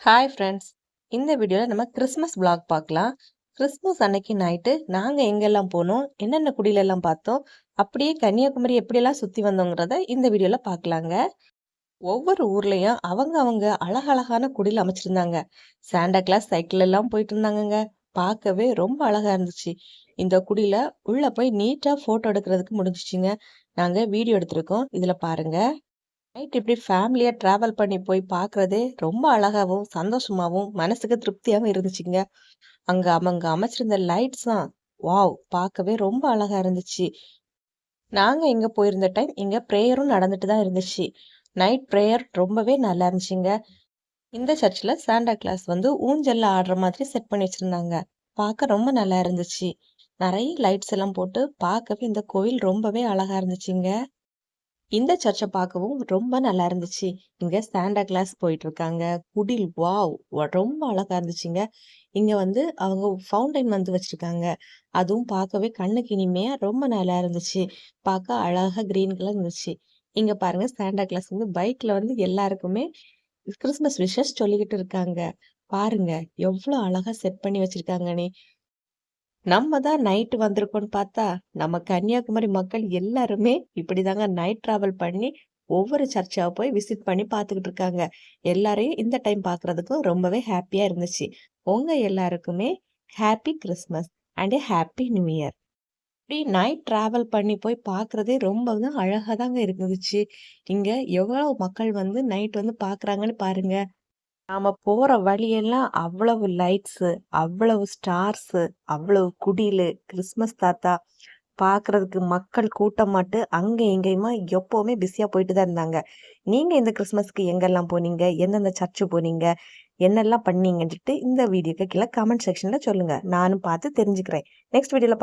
Hi friends. இந்த வீடியோவில் நம்ம கிறிஸ்மஸ் vlog பார்க்கலாம். கிறிஸ்மஸ் அன்னைக்கு நைட்டு நாங்கள் எங்கெல்லாம் போனோம், என்னென்ன குடிலெல்லாம் பார்த்தோம், அப்படியே கன்னியாகுமரி எப்படியெல்லாம் சுற்றி வந்தோங்கிறத இந்த வீடியோவில் பார்க்கலாங்க. ஒவ்வொரு ஊர்லேயும் அவங்க அவங்க அழகழகான குடில் அமைச்சிருந்தாங்க. சாண்டா கிளாஸ் சைக்கிள் எல்லாம் போயிட்டு இருந்தாங்கங்க. பார்க்கவே ரொம்ப அழகா இருந்துச்சு. இந்த குடில உள்ள போய் நீட்டாக ஃபோட்டோ எடுக்கிறதுக்கு முடிஞ்சிச்சுங்க. நாங்கள் வீடியோ எடுத்திருக்கோம், இதில் பாருங்க. நைட் இப்படி ஃபேமிலியா டிராவல் பண்ணி போய் பார்க்குறதே ரொம்ப அழகாவும், சந்தோஷமாவும், மனசுக்கு திருப்தியாவும் இருந்துச்சுங்க. அங்க அவங்க அமைச்சிருந்த லைட்ஸ்லாம் வாவ்! பார்க்கவே ரொம்ப அழகா இருந்துச்சு. நாங்க இங்க போயிருந்த டைம் இங்க பிரேயரும் நடந்துட்டு தான் இருந்துச்சு. நைட் பிரேயர் ரொம்பவே நல்லா இருந்துச்சுங்க. இந்த சர்ச்ல சாண்டா கிளாஸ் வந்து ஊஞ்சல்ல ஆடுற மாதிரி செட் பண்ணி வச்சிருந்தாங்க. பார்க்க ரொம்ப நல்லா இருந்துச்சு. நெறைய லைட்ஸ் எல்லாம் போட்டு பார்க்கவே இந்த கோவில் ரொம்பவே அழகா இருந்துச்சுங்க. இந்த சர்ச்ச பார்க்கவும் ரொம்ப நல்லா இருந்துச்சு. இங்க சாண்டா கிளாஸ் போயிட்டுருக்காங்க. குடில் வாவ்! ரொம்ப அழகா இருந்துச்சுங்க. இங்க வந்து அவங்க ஃபவுண்டைன் வந்து வச்சிருக்காங்க. அதுவும் பார்க்கவே கண்ணுக்கு இனிமையா ரொம்ப நல்லா இருந்துச்சு. பார்க்க அழகா கிரீன் கலர் இருந்துச்சு. இங்க பாருங்க சாண்டா கிளாஸ் வந்து பைக்ல வந்து எல்லாருக்குமே கிறிஸ்மஸ் விஷஸ் சொல்லிக்கிட்டு இருக்காங்க. பாருங்க எவ்ளோ அழகா செட் பண்ணி வச்சிருக்காங்கன்னே. நம்ம தான் நைட்டு வந்திருக்கோம்ன்னு பார்த்தா, நம்ம கன்னியாகுமரி மக்கள் எல்லாருமே இப்படிதாங்க நைட் டிராவல் பண்ணி ஒவ்வொரு சர்ச்சா போய் விசிட் பண்ணி பார்த்துக்கிட்டு இருக்காங்க. எல்லாரையும் இந்த டைம் பார்க்குறதுக்கும் ரொம்பவே ஹேப்பியா இருந்துச்சு. உங்க எல்லாருக்குமே happy Christmas and happy new year. இப்படி நைட் டிராவல் பண்ணி போய் பார்க்குறதே ரொம்பவும் அழகா தாங்க இருந்துச்சு. இங்க எவ்வளவு மக்கள் வந்து நைட் வந்து பார்க்குறாங்கன்னு பாருங்க. நாம போற வழியெல்லாம் அவ்வளவு லைட்ஸு, அவ்வளவு ஸ்டார்ஸு, அவ்வளவு குடிலு, கிறிஸ்மஸ் தாத்தா, பார்க்கறதுக்கு மக்கள் கூட்டமாட்டு அங்க இங்கேயுமா எப்பவுமே பிஸியா போயிட்டு தான் இருந்தாங்க. நீங்க இந்த கிறிஸ்மஸ்க்கு எங்கெல்லாம் போனீங்க? எந்தெந்த சர்ச்சு போனீங்க? என்னெல்லாம் பண்ணீங்கன்ட்டு இந்த வீடியோக்கு கீழ கமெண்ட் செக்ஷன்ல சொல்லுங்க. நானும் பார்த்து தெரிஞ்சுக்கிறேன். நெக்ஸ்ட் வீடியோல